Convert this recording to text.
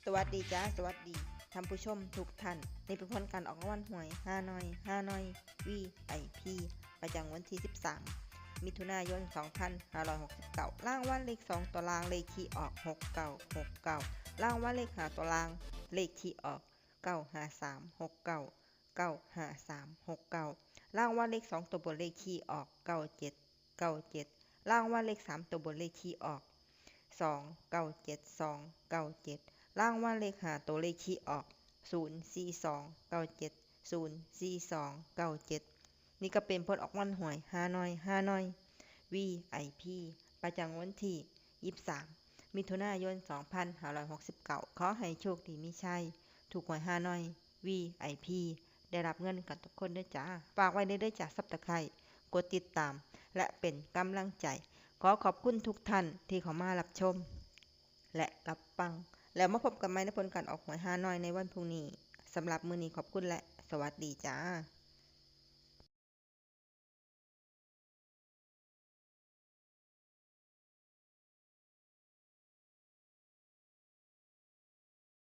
สวัสดีจ้าสวัสดีท่านผู้ชมทุกท่านนี่เป็นผลการออกรางวัลหวยฮานอย VIP ประจำวันที่13มิถุนายน2569รางวัลเลข2ตัวรางเลขที่ออก6969รางวัลเลข5ตัวรางเลขที่ออก95369 95369รางวัลเลข2ตัวบนเลขที่ออก9797รางวัลเลข3ตัวบนเลขที่ออก297297รางวัลเลข5ตัวเลขที่ออก0429704297นี่ก็เป็นผลออกรางวัลหวยฮานอย VIP ประจำวันที่23มิถุนายน2569ขอให้โชคดีมีชัยถูกหวยฮานอย VIP ได้รับเงินกันทุกคนด้วยจ้าฝากไว้ด้วยจ้าSubscribeกดติดตามและเป็นกำลังใจขอขอบคุณทุกท่านที่เข้ามารับชมและรับฟังแล้วมาพบกันใหม่ในผลการออกหวยฮานอยในวันพรุ่งนี้สำหรับมื้อนี้ขอบคุณและสวัสดีจ้า